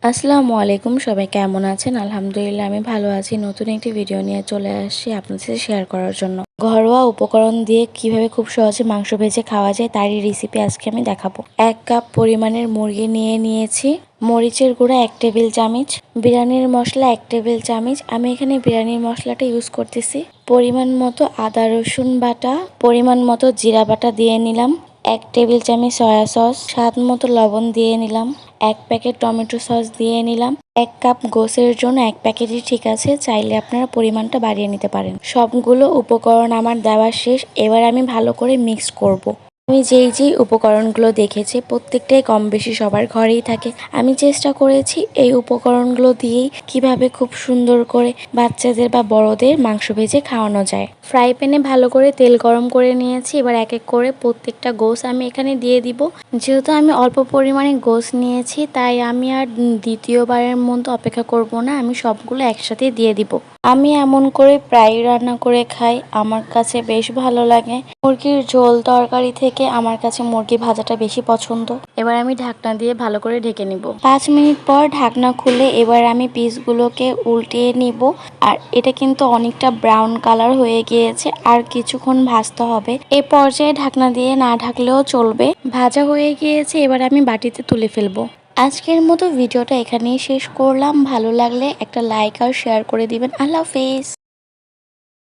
আসসালামু আলাইকুম, সবাই কেমন আছেন? আলহামদুলিল্লাহ আমি ভালো আছি। নতুন একটি ভিডিও নিয়ে চলে আসছি আপনাদের সাথে শেয়ার করার জন্য। ঘরোয়া উপকরণ দিয়ে কিভাবে খুব সহজে মাংস ভেজে খাওয়া যায় তারই রেসিপি আজকে আমি দেখাবো। 1 কাপ পরিমাণের মুরগি নিয়ে নিয়েছি, মরিচের গুঁড়া 1 টেবিল চামচ, বিরিয়ানির মশলা 1 টেবিল চামচ। আমি এখানে বিরিয়ানির মশলাটা ইউজ করতেছি। পরিমাণ মতো আদা রসুন বাটা, পরিমাণ মতো জিরা বাটা দিয়ে নিলাম, 1 টেবিল চামচ সয়া সস, স্বাদ মতো লবণ দিয়ে নিলাম, 1 প্যাকেট টমেটো সস দিয়ে নিলাম। 1 কাপ গোসের জন্য 1 প্যাকেটই ঠিক আছে, চাইলে আপনারা পরিমাণটা বাড়িয়ে নিতে পারেন। সবগুলো উপকরণ আমার দেওয়া শেষ। এবার আমি ভালো করে মিক্স করব। আমি যেই উপকরণগুলো দেখেছি প্রত্যেকটাই কম বেশি সবার ঘরেই থাকে। আমি চেষ্টা করেছি এই উপকরণগুলো দিয়েই কিভাবে খুব সুন্দর করে বাচ্চাদের বা বড়দের মাংস ভেজে খাওয়ানো যায়। ফ্রাই প্যানে ভালো করে তেল গরম করে নিয়েছি। এবার এক এক করে প্রত্যেকটা গোস আমি এখানে দিয়ে দিব। যেহেতু আমি অল্প পরিমাণে গোস নিয়েছি তাই আমি আর দ্বিতীয়বারের মতো অপেক্ষা করব না, আমি সবগুলো একসাথে দিয়ে দিব। আমি এমন করে প্রায় রান্না করে খাই, আমার কাছে বেশ ভালো লাগে। মুরগির ঝোল তরকারি থেকে আমার কাছে মুরগি ভাজাটা বেশি পছন্দ। এবার আমি ঢাকনা দিয়ে ভালো করে ঢেকে নিব। 5 মিনিট পর ঢাকনা খুলে এবার আমি পিসগুলোকে উল্টিয়ে নিব। আর এটা কিন্তু অনেকটা ব্রাউন কালার হয়ে গিয়েছে, আর কিছুক্ষণ ভাজতে হবে। এ পর্যায়ে ঢাকনা দিয়ে না ঢাকলেও চলবে। ভাজা হয়ে গিয়েছে, এবার আমি বাটিতে তুলে ফেলবো। আজকের মতো ভিডিওটা এখানেই শেষ করলাম। ভালো লাগলে একটা লাইক আর শেয়ার করে দিবেন। আল্লাহ হাফেজ।